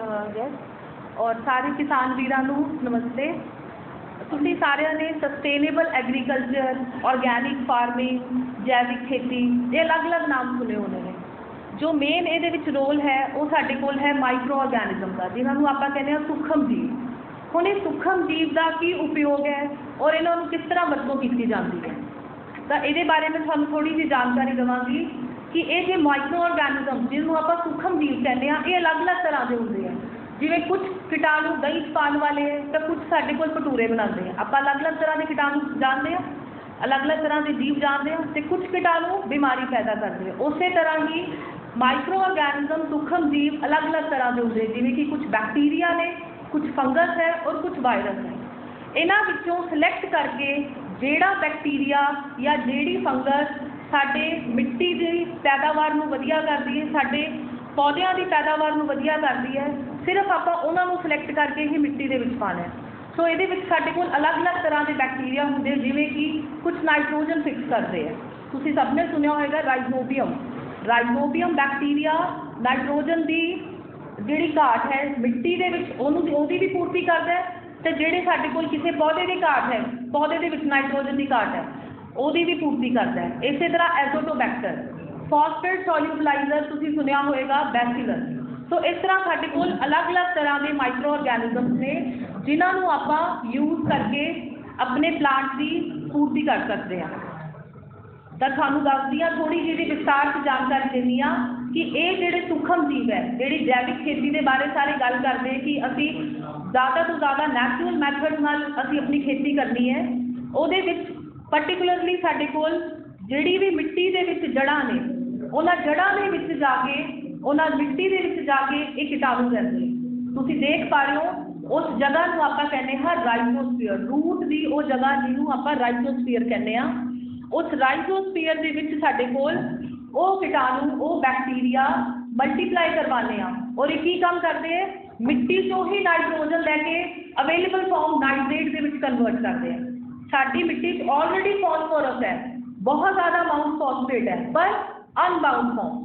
Guest और सारे किसान वीरां नूं नमस्ते। तुसीं सारिਆਂ ने सस्टेनेबल एग्रीकल्चर, ऑर्गैनिक फार्मिंग, जैविक खेती ये अलग-अलग नाम सुने होने ने। जो मेन ਇਹਦੇ ਵਿੱਚ रोल है वो ਸਾਡੇ ਕੋਲ है माइक्रो ऑर्गेनिज्म का, जिन्हां नूं आपां कहने आ सूक्ष्म जीव। हुण ਇਹ सूक्ष्म जीव का की उपयोग है और इन्हां नूं किस तरह वरतों की जाती है, तो ये बारे में तुहानूं थोड़ी जी जानकारी देवांगी कि ये जो माइक्रो ऑर्गेनिज्म जिन्होंने आप सूक्ष्म जीव कहते हैं ये अलग अलग तरह के होंगे हैं। जिवें कुछ कीटाणु दही पाने वाले हैं तो कुछ साडे कोल भटूरे बनाते हैं। आप अलग अलग तरह के कीटाणु जानते हैं, अलग अलग तरह के जीव जानते हैं, तो कुछ कीटाणु बीमारी पैदा करते हैं। उस तरह ही माइक्रो ऑर्गेनिज्म सूक्ष्म जीव अलग अलग तरह के होंगे, जिवें कि कुछ बैक्टीरिया ने, कुछ फंगस है और कुछ वायरस है। इन्हां विचों सिलेक्ट करके जिहड़ा बैक्टीरिया या जिहड़ी फंगस साडे मिट्टी की पैदावार नूं वधिया करदी है, साडे पौधों की पैदावार नूं वधिया करदी है, सिर्फ आपां उन्हां नूं सिलेक्ट करके ही मिट्टी दे विच पाना है। सो इहदे विच साडे कोल अलग अलग तरह के बैक्टीरिया होंदे, जिवें कि कुछ नाइट्रोजन फिक्स करते हैं। तुसीं सबने सुनिया होएगा राइजोबियम बैक्टीरिया नाइट्रोजन की जिहड़ी घाट है मिट्टी दे विच ओहदी भी पूर्ति करदा है, तो जिहड़े साडे कोल किसी पौधे की घाट है, पौधे दे विच नाइट्रोजन की घाट है, ਉਹਦੀ भी पूर्ति करता है। इस तरह एजोटोबैक्टर, फॉस्फेट सॉल्यूबलाइजर तुसीं सुनिया होएगा बैसिलस। तो इस तरह साडे कोल अलग अलग तरह के माइक्रो ऑर्गेनिज्म ने जिन्हां नूं आपां यूज करके अपने प्लांट की पूर्ति कर सकते हैं। तो तुहानूं दसदी हां थोड़ी जी विस्तार से जानकारी देनी आ कि ये जिहड़े सूक्ष्म जीव है, जिहड़ी जैविक खेती के बारे सारे गल करते हैं कि असीं ज़्यादा तो ज़्यादा नैचुरल मैथड नाल असीं अपनी खेती करनी है। उहदे विच पर्टिकुलरली साडे कोल जिहड़ी भी मिट्टी दे विच जड़ां ने, उन्हां जड़ां दे विच जाके उन्हां मिट्टी दे विच जाके एक कीटाणु रहंदे ने। तुसीं देख पा रहे हो उस जगह नूं आपां कहने हां राइजोस्फीयर, रूट दी वो जगह जिहनूं आपां राइजोस्फीयर कहने आ। उस राइजोस्फीयर दे विच साडे कोल वो कीटाणु, वो बैक्टीरिया मल्टीप्लाई करवाने आ और ये की काम करते हैं, मिट्टी चों ही नाइट्रोजन लैके available form nitrate they which convert करते हैं। साडी मिट्टी ऑलरेडी फॉस्फोरस है, बहुत ज़्यादा अमाउंट फॉस्फेट है, पर अनबाउंड फॉर्म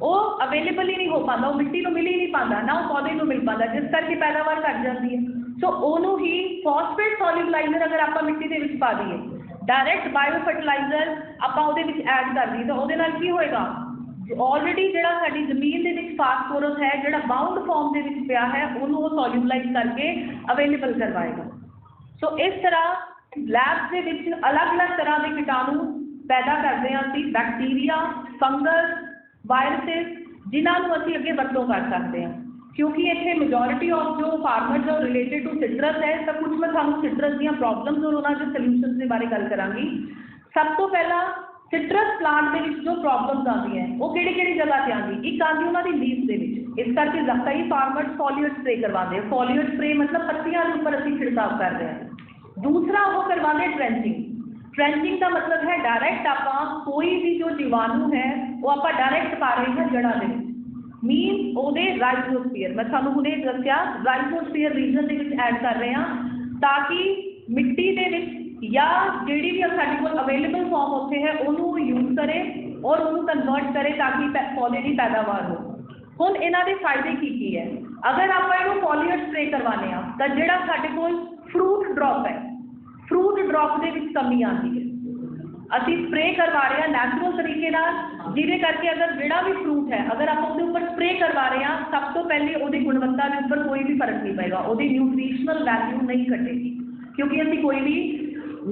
वो अवेलेबल ही नहीं हो पाता, वो मिट्टी को मिल ही नहीं पाता, ना वो पौधे को मिल पाता, जिस करके पैदावार घट जाती है। सो ओनू ही फॉस्फेट सॉल्यूबलाइजर अगर आप मिट्टी के विच पा दीए, डायरैक्ट बायो फर्टिलाइजर आपां उहदे विच ऐड कर दीए, तो उहदे नाल की होएगा, ऑलरेडी जिहड़ा साडी जमीन दे विच फास्फोरस है, जिहड़ा बाउंड फॉर्म दे विच पिया है, उहनूं वो सॉल्यूबलाइज करके अवेलेबल करवाएगा। सो इस तरह लैब के विच अलग अलग तरह के कीटाणु पैदा करते हैं असीं, बैक्टीरिया, फंगस, वायरसेस, जिन्होंने असीं अगे वरतों कर सकते हैं। क्योंकि इत्थे मेजोरिटी ऑफ जो फार्मर्स जो रिलेटेड टू सिट्रस है, तो कुछ मैं तुहानूं सिट्रस दीयां प्रॉब्लम्स और उन्हां दे सल्यूशनस के बारे गल करांगी। सब तो पहला सिट्रस प्लांट के विच जो प्रॉब्लम्स आती हैं वो किहड़ी जगह से आती, एक आती उन्हां दी लीव्स दे विच। इस करके कई फार्मर्स फॉलिएट स्प्रे करवाते हैं। फॉलिएट स्प्रे मतलब पत्तियां के उपर असीं छिड़काव कर रहे हैं। दूसरा वो करवाने ट्रेंचिंग। ट्रेंचिंग का मतलब है डायरैक्ट आप कोई भी जो जीवाणु है वो आप डायरैक्ट पा रहे हैं जड़ा दे मीन ओदे राइजोस्फीयर, मैं थानू हुणे दस्सिया राइजोस्फीयर रीजन दे विच ऐड कर रहे हैं, ताकि मिट्टी दे विच या जिहड़ी भी साडे कोल अवेलेबल फॉर्म उत्थे है उहनूं यूज करे और उहनूं कन्वर्ट करे ताकि पौधे की पैदावार हो। हुण इन्हां दे फायदे की है, अगर आप इहनूं फॉलिएट स्प्रे करवाने आ तां जिहड़ा साडे कोल फ्रूट ड्रॉप है, फ्रूट ड्रॉप के विच कमी आती है। असीं स्प्रे करवा रहे हैं नैचुरल तरीके नाल, जिहदे करके अगर जिहड़ा भी फ्रूट है अगर आप उसके ऊपर स्प्रे करवा रहे हैं, सब तो पहले उसकी गुणवत्ता के ऊपर कोई भी फर्क नहीं पेगा, उसकी न्यूट्रीशनल वैल्यू नहीं घटेगी, क्योंकि असीं कोई भी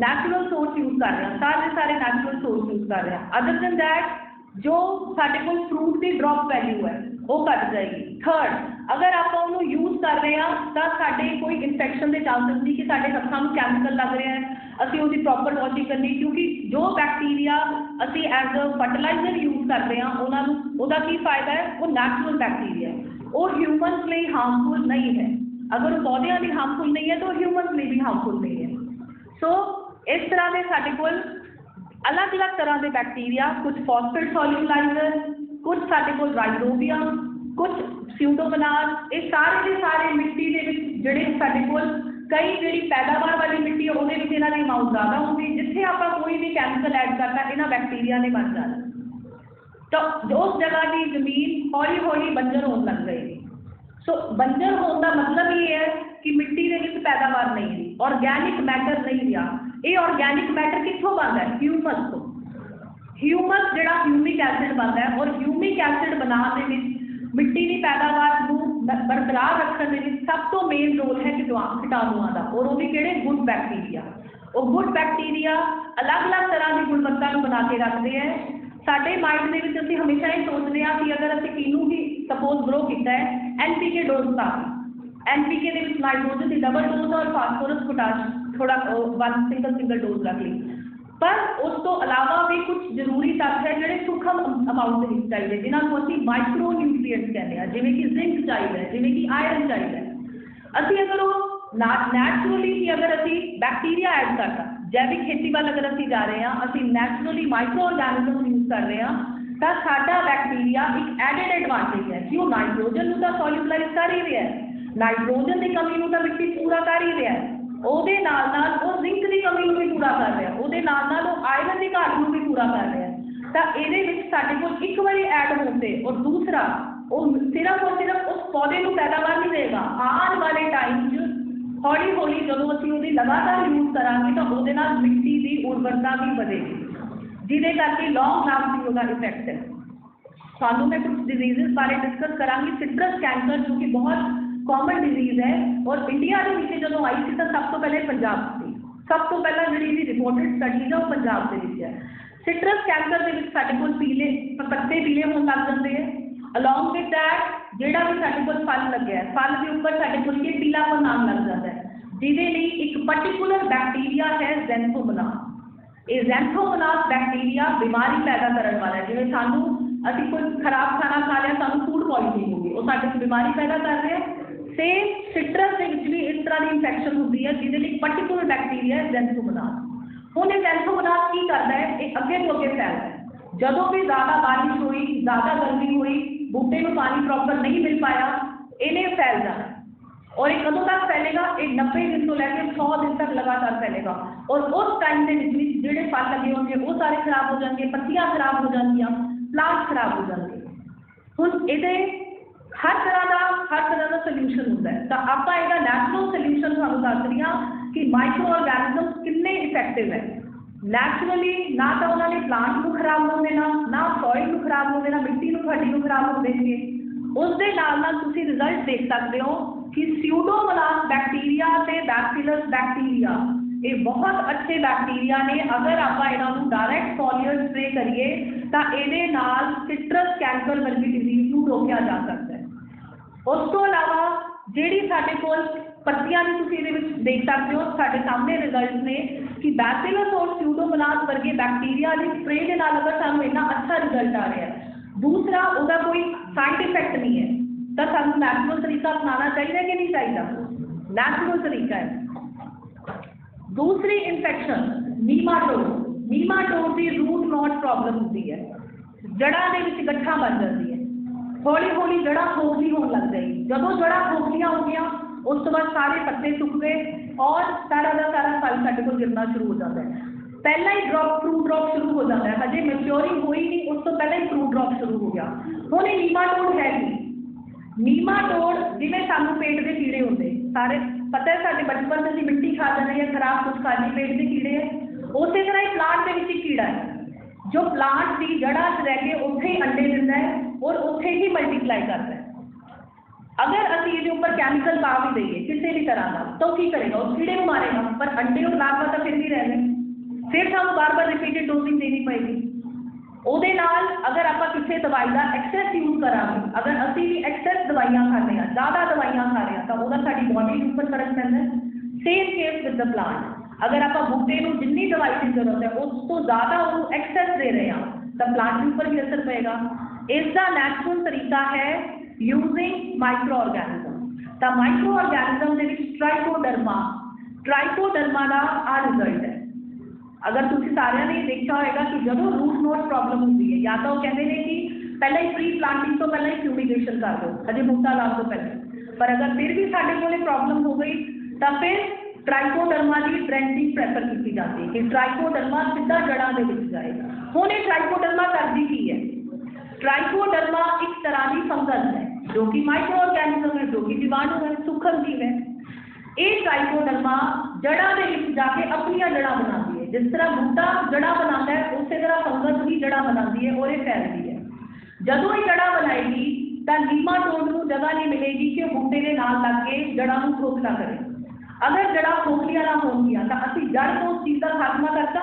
नैचुरल सोर्स यूज कर रहे हैं, सारे नैचुरल सोर्स यूज कर रहे हैं। अदर देन दैट जो साडे कोल फ्रूट की ड्रॉप वैल्यू है वो घट जाएगी। थर्ड, अगर आप उन्होंने यूज कर रहे हैं तो साडे कोई इन्फेक्शन के चांसेस नहीं कि साडे हत्थां नूं कैमिकल लग रहे हैं, असीं उसकी प्रॉपर वॉशिंग करनी, क्योंकि जो बैक्टीरिया असीं एज अ फर्टिलाइजर यूज कर रहे हैं उन्होंने उसका की फायदा है, वो नैचुरल बैक्टीरिया है, वो ह्यूमनस लिए हार्मफुल नहीं है। अगर पौधों लिए हार्मफुल नहीं है तो ह्यूमनस लिए भी हार्मफुल नहीं है। सो इस तरह के साडे कोल अलग अलग तरह के बैक्टीरिया, कुछ फॉस्फेट सॉल्यूबलाइजर, कुछ साडे कोल राइजोबियम, कुछ स्यूडोमोनास, ये सारे के सारे मिट्टी के जिहड़े साडे कोल कई जिहड़ी पैदावार वाली मिट्टी है उहदे विच इन्हां दी अमाउंट ज़्यादा होंदी, जिथे आपां कोई भी कैमिकल ऐड करता इन्हां बैक्टीरिया ने बन जाना, तो उस जगह की जमीन हौली हौली बंजर होने लग गई। सो बंजर होने का मतलब ये है कि मिट्टी के विच पैदावार नहीं रही, ऑर्गैनिक मैटर नहीं रहा। ये ऑर्गैनिक मैटर कित्थों बनता है? ह्यूमस तो। ह्यूमस जिहड़ा ह्यूमिक एसिड बनता है, और ह्यूमिक एसिड बनाने में मिट्टी की पैदावार को बरकरार रखने में सब तो मेन रोल है कीटाणुओं का, और वो भी किहड़े? Good bacteria. वो गुड बैक्टीरिया अलग अलग तरह की गुणवत्ता को बना के रखते हैं। साडे माइंड के असीं हमेशा ये सोचते हैं कि अगर असीं किनू भी सपोज ग्रो किया है, NPK डोज ला दी, NPK के नाइट्रोजन की डबल डोज और फास्फोरस पोटाश थोड़ा वन सिंगल डोज रख ली, पर उस तो अलावा भी कुछ जरूरी तत्व है जोड़े सूखम अमाउंट के चाहिए, जिन्होंने असीं माइक्रो न्यूट्रीएंट्स कहते हैं, जिवें कि जिंक चाहिए, जिवें कि आयरन चाहिए। असीं अगर वो नैचुरली ही अगर असीं बैक्टीरिया ऐड करता, जैविक खेती वाल अगर असीं जा रहे हैं, असीं नैचुरली माइक्रो ऑर्गेनिज्म यूज कर रहे हैं, तो साडा बैक्टीरिया एक एडिड एडवांटेज है कि वो नाइट्रोजन को सॉल्यूबलाइज कर ही रहा है, नाइट्रोजन की कमी को मिट्टी पूरा कर ही रहा है, ਉਹਦੇ ਨਾਲ ਉਹ ਜ਼ਿੰਕ ਦੀ ਕਮੀ ਨੂੰ ਵੀ ਪੂਰਾ ਕਰ ਰਿਹਾ, ਉਹਦੇ ਨਾਲ ਉਹ ਆਇਰਨ ਦੀ ਘਾਟ ਨੂੰ ਵੀ ਪੂਰਾ ਕਰ ਰਿਹਾ। ਤਾਂ ਇਹਦੇ ਵਿੱਚ ਸਾਡੇ ਕੋਲ ਇੱਕ ਵਾਰੀ ਐਡ ਹੋਣ ਤੇ, ਔਰ ਦੂਸਰਾ ਉਹ ਸਿਰਫ ਔਰ ਸਿਰਫ ਉਸ ਪੌਦੇ ਨੂੰ ਪੈਦਾਵਾਰ ਨਹੀਂ ਦੇਗਾ, ਆਉਣ ਵਾਲੇ ਟਾਈਮ 'ਚ ਹੌਲੀ ਹੌਲੀ ਜਦੋਂ ਅਸੀਂ ਉਹਦੀ ਲਗਾਤਾਰ ਯੂਜ਼ ਕਰਾਂਗੇ ਤਾਂ ਉਹਦੇ ਨਾਲ ਮਿੱਟੀ ਦੀ ਉਰਵਰਤਾ ਵੀ ਵਧੇਗੀ, ਜਿਹਦੇ ਕਰਕੇ ਲੌਂਗ ਲਾਸਟਿੰਗ ਉਹਦਾ ਇਫੈਕਟ ਹੈ। ਤੁਹਾਨੂੰ मैं कुछ डिजीज़ बारे डिस्कस करांगी। सिट्रस कैंसर जो कि बहुत कॉमन डिजीज़ है, और इंडिया के नीचे जो आई थी तो सब तो पहले पंजाब थी, सब तो पहला जी रिपोर्टेड स्टडीज है वो पंजाब के है। सिट्रस कैंसर के साढ़े को पीले पत्ते पीले होने लग जाते हैं, अलॉन्ग विद दैट जोड़ा भी साढ़े को फल लगे है, फल के उपर साढ़े को ये पीलापन आने लग जाता है, जिहदे लई एक पर्टिकुलर बैक्टीरिया है ज़ैंथोमोनास। ये ज़ैंथोमोनास बैक्टीरिया बीमारी पैदा करने वाला है, जिवें सानू असीं कोई खराब खाना खा लिया, सानू फूड पॉइजनिंग होगी, वो साडे बीमारी पैदा कर रहे हैं। सेम सिट्रस के भी इस तरह की इन्फेक्शन होती है, जिहदे लई पर्टिकुलर बैक्टीरिया है ज़ैंथोमोनास। हुण ये ज़ैंथोमोनास की करता है, ये अगे तो अगे फैलता है। जदों भी ज़्यादा बारिश हुई, ज़्यादा गर्मी हुई, बूटे को पानी प्रॉपर नहीं मिल पाया, इन्हें फैल जाना। और ये कदों तक फैलेगा? ये 90 दिन तो लैके 100 दिन तक लगातार फैलेगा, और उस टाइम के जोड़े फल लगे होंगे वो सारे खराब हो जाएंगे, पत्तियां खराब हो जाएंगियां, प्लांट खराब हो जाएंगे। हुण इहदे हर तरह का सोल्यूशन होता है, तो आप इसका नैचुरल सोल्यूशन थानू दस रही हाँ कि माइक्रो ऑर्गेनिज्म कितने इफेक्टिव है। नैचुरली ना तो उन्होंने प्लांट को खराब होने देना, ना सॉइल को खराब होने देना, मिट्टी को थोड़ी को खराब होने देंगे। उसके नाल तुसीं रिजल्ट देख सकते हो कि स्यूडोमोनास बैक्टीरिया ते बैसिलस बैक्टीरिया ये बहुत अच्छे बैक्टीरिया ने। अगर आप इन्हों डायरैक्ट फॉलियर स्प्रे करिए तो ये सिट्रस कैंसर वर्गी डिजीज़ को रोकया जा सकता है। उस तो अलावा जिहड़ी साडे कोल पत्तियां भी तुसीं इहदे विच देख सकते हो, साडे सामने रिजल्ट ने कि बैसिलस और स्यूडोमोनास वर्गे बैक्टीरिया की स्प्रे के नाल अगर सानूं इन्ना अच्छा रिजल्ट आ रहा है, दूसरा उसका कोई साइड इफेक्ट नहीं है, तो सानूं नैचुरल तरीका अपनाना चाहिए कि नहीं चाहिए? नैचुरल तरीका है। दूसरी इन्फेक्शन नीमाटोड की रूट नॉट प्रॉब्लम होती है, जड़ा के विच गठा बन जाती है, हौली हौली जड़ा खोखली होने लग जाएगी। जदों जड़ा खोखलियां हो गई उस तो बाद सारे पत्ते सुक गए और सारा का सारा फल साडे कोल गिरना शुरू हो जाता है। पहला ही फ्रूट ड्रॉप शुरू हो जाता है, हजे मैच्योरिंग हुई नहीं, उस तो पहले ही फ्रूट ड्रॉप शुरू हो गया। हुण ये नीमाटोड है कि नीमाटोड जिवें सानूं पेट के कीड़े होंदे, सारे पता है साडे बचपन से मिट्टी खा जाने या खराब कुछ खा ली, पेट के कीड़े है। उस तरह ही प्लांट के विच कीड़ा है जो प्लांट की जड़ा च रह के उत्थे ही अंडे दिंदा है और उत्थे ही मल्टीप्लाई करता है। अगर असीं इहदे उपर कैमिकल पा भी देइए किसी भी तरह का, तो की करेगा? उस कीड़े को मारेगा, पर अंडे और लार्वा तो फिर भी रह गए, फिर सानूं बार बार रिपीटेड डोजिंग देनी पएगी। ਉਹਦੇ ਨਾਲ अगर आप किसी दवाई का एक्सैस यूज करांगे, अगर असी भी एक्सैस दवाइयां खाते हैं, ज़्यादा दवाइयां खा रहे हैं, तो वह साडी बॉडी के उपर फर्क पैंदा है। Same case with the plant, अगर आप बूटे को जिन्नी दवाई की जरूरत है उस तो ज़्यादा उन्होंने एक्सैस दे रहे हैं, तो प्लांट के उपर भी असर पेगा। इसका नैचुरल तरीका है यूजिंग माइक्रो ऑर्गेनिज्म। तो माइक्रो ऑर्गेनिज्म के ट्राइकोडर्मा का आ रिजल्ट है। अगर तुम सारे ने देखा होगा कि जो रूट नोट प्रॉब्लम होती है, या तो कहते हैं कि पहले ही प्री प्लांटिंग तो पहले ही फ्यूमिगेशन कर दो, अजे बूटा लाने तो पहले, पर अगर फिर भी साढ़े को प्रॉब्लम हो गई तो फिर ट्राइकोडर्मा की ड्रेंचिंग प्रेफर की जाती है कि ट्राइकोडर्मा सीधा जड़ा के विच जाएगा। हुण ये ट्राइकोडर्मा करती की है? ट्राइकोडर्मा एक तरह की फंगस है जो कि माइक्रो ऑर्गेनिज्म है, जो कि जीवाणु है, सूक्ष्म जीव है। ये ट्राइकोडर्मा जड़ा के जाके अपन जड़ा बनाती है। जिस तरह बूटा जड़ा बनाता है उस तरह फंगस भी जड़ा बनाती है और ये फैलती है। जदों ये जड़ा बनाएगी तो नीमाटोड को जगह नहीं मिलेगी कि बूटे के नाल लग के जड़ा को खोखला करे। अगर जड़ा खोखलियां ना होंगियां तो असी जड़ को उस चीज़ का खात्मा करता,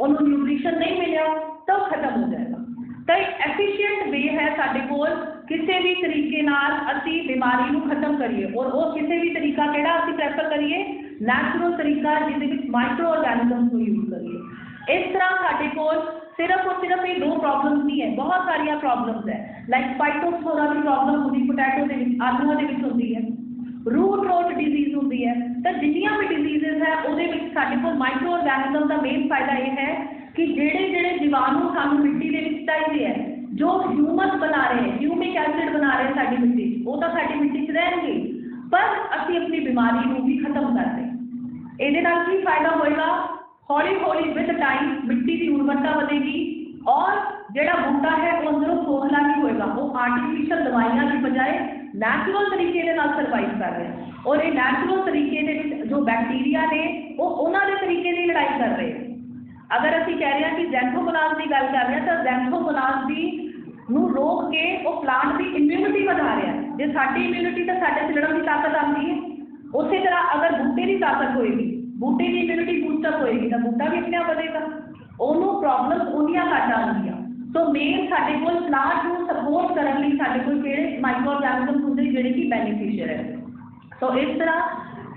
उन्होंने न्यूट्रिशन नहीं मिले तो खत्म हो जाएगा। तो एफिशिएंट वे है साडे कोल किसी भी तरीके नाल असी बीमारी को खत्म करिए, और वो किसी भी तरीका केड़ा असी प्रैफर करिए, नैचुरल तरीका जिहदे विच माइक्रो ऑर्गेनिजम्स को यूज करिए। इस तरह साडे कोल सिर्फ और सिर्फ ये 2 प्रॉब्लम्स नहीं है, बहुत सारिया प्रॉब्लम्स है। लाइक फाइटोस्पोरा की प्रॉब्लम होती पोटैटो के विच, आलूआं दे विच होती है, रूट रोट डिजीज होती है। तो जिन्नियां भी डिजीजेज है उहदे विच साडे कोल माइक्रो ऑर्गेनिजम का मेन फायदा यह है कि जेड़े जेड़े जीवाणु सानू मिट्टी दे विच चाहिए है, जो ह्यूमस बना रहे हैं, ह्यूमिक एसिड बना रहे हैं साडी मिट्टी, वो तो साडी मिट्टी च रहणगे, पर असी अपनी बीमारी को भी खत्म कर दें। इहदे नाल की फायदा होएगा, हौली हौली विद टाइम मिट्टी की उर्वरता बढ़ेगी और जेड़ा बूटा है वो अंदरों खोखला नहीं होएगा, वो आर्टिफिशियल दवाइयां की बजाय नैचुरल तरीके के नाल सर्वाइव कर रहे हैं। और ये नैचुरल तरीके दे विच जो बैक्टीरिया ने वो उन्हां दे तरीके की लड़ाई कर रहे हैं। अगर असी कह रहे हैं कि जैंथोमोनास की गल कर रहे हैं तो जैंथोमोनास भी नूं रोक के वो प्लांट की इम्यूनिटी बढ़ा रहा है। जो साडी इम्यूनिटी तो साडे च लड़न की ताकत आती है, उस तरह अगर बूटे की ताकत होएगी, बूटे की इम्यूनिटी बूस्टअप होएगी तो बूटा भी अपने आप बढ़ेगा, उन्होंने प्रॉब्लम उन्नियां घट आउंदियां। तो मेन साडे कोल प्लांट को सपोर्ट करने लई साडे कोल किहड़े माइक्रो ऑर्गेनिजम्स हुंदे जिहड़े कि बेनीफिशियल है। तो इस तरह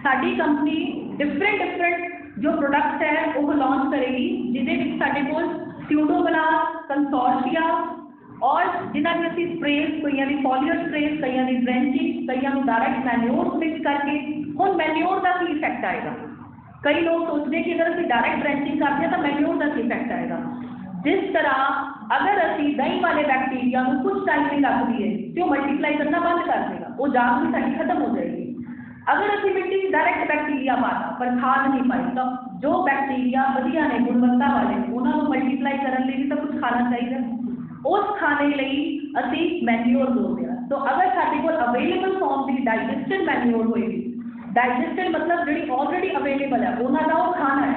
साडी कंपनी डिफरेंट जो प्रोडक्ट्स है वो लॉन्च करेगी, जिहदे विच साडे कोल स्यूडोमोनास, कंसोर्टिया और जिन्हां दी असीं स्प्रेज, कईयां दी फॉलियर स्प्रेज, कईयां दी ड्रेंचिंग, कईयां नूं डायरैक्ट मैन्योर मिक्स करके। हुण मैन्योर का की इफेक्ट आएगा, कई लोग सोचते हैं कि अगर असीं डायरैक्ट ड्रेंचिंग करते हैं तो मैन्योर का की इफेक्ट आएगा। जिस तरह अगर असीं दही वाले बैक्टीरिया को कुछ टाइम नहीं रख दिए तो मल्टीप्लाई करना बंद कर देगा, वो जान भी साडी खत्म हो जाएगी। अगर असीं मिट्टी डायरैक्ट बैक्टीरिया पाता पर खाद नहीं पाई तो जो बैक्टीरिया वधिया ने गुणवत्ता वाले उन्होंने मल्टीप्लाई करने लिए भी तो कुछ खाना चाहिए, उस खाने लिए असीं मैन्योर बोलते हैं। तो अगर साडे कोल अवेलेबल फॉर्म की डाइजेस्टेड मैन्योर होएगी, डाइजेस्टेड मतलब जी ऑलरेडी अवेलेबल है उन्होंने वो खाना है,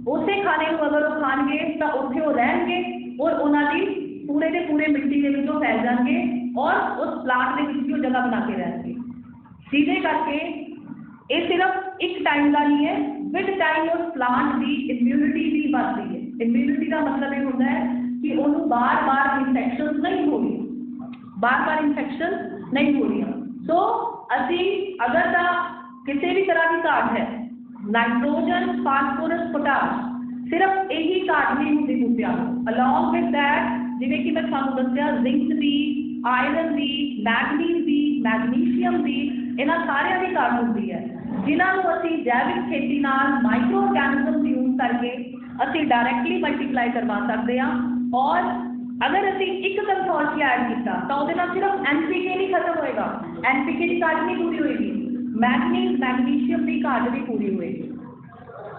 उस खाने को अगर वो खाएंगे तो उत्थे वो रहेंगे और उन्होंने पूरे के पूरे मिट्टी के विचों फैल जाएंगे और उस प्लांट के विच जगह बना के रहेंगे। सीधे करके ये सिर्फ एक टाइम का नहीं है, विद टाइम उस प्लांट की इम्यूनिटी भी बढ़ती है। इम्यूनिटी का मतलब ये होता है कि उन्होंने बार बार इन्फेक्शन नहीं हो रही, बार इन्फेक्शन नहीं हो रही। सो असी अगर किसी भी तरह की घाट है, नाइट्रोजन, फास्फोरस, पोटाश, सिर्फ यही घाट नहीं होती बूटियां को। अलॉन्ग विद दैट जिवें कि मैं तुहानूं दस्सिया जिंक भी, आयरन भी, मैगनीज भी, मैगनीशियम भी, इन्हां सारियां की घाट होती है, जिन्होंने असी जैविक खेती नाल माइक्रो ऑर्गेनिजम यूज करके असी डायरैक्टली मल्टीप्लाई करवा सकते हैं। और अगर असी एक कंसोर्टिया ऐड किया तो वो सिर्फ NPK नहीं खत्म होएगा, NPK की घाट नहीं पूरी होएगी, मैगनीज, मैगनीशियम की घाट भी पूरी होएगी।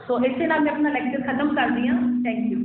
सो इससे नाल मैं अपना लेक्चर खत्म कर दी हाँ। Thank you.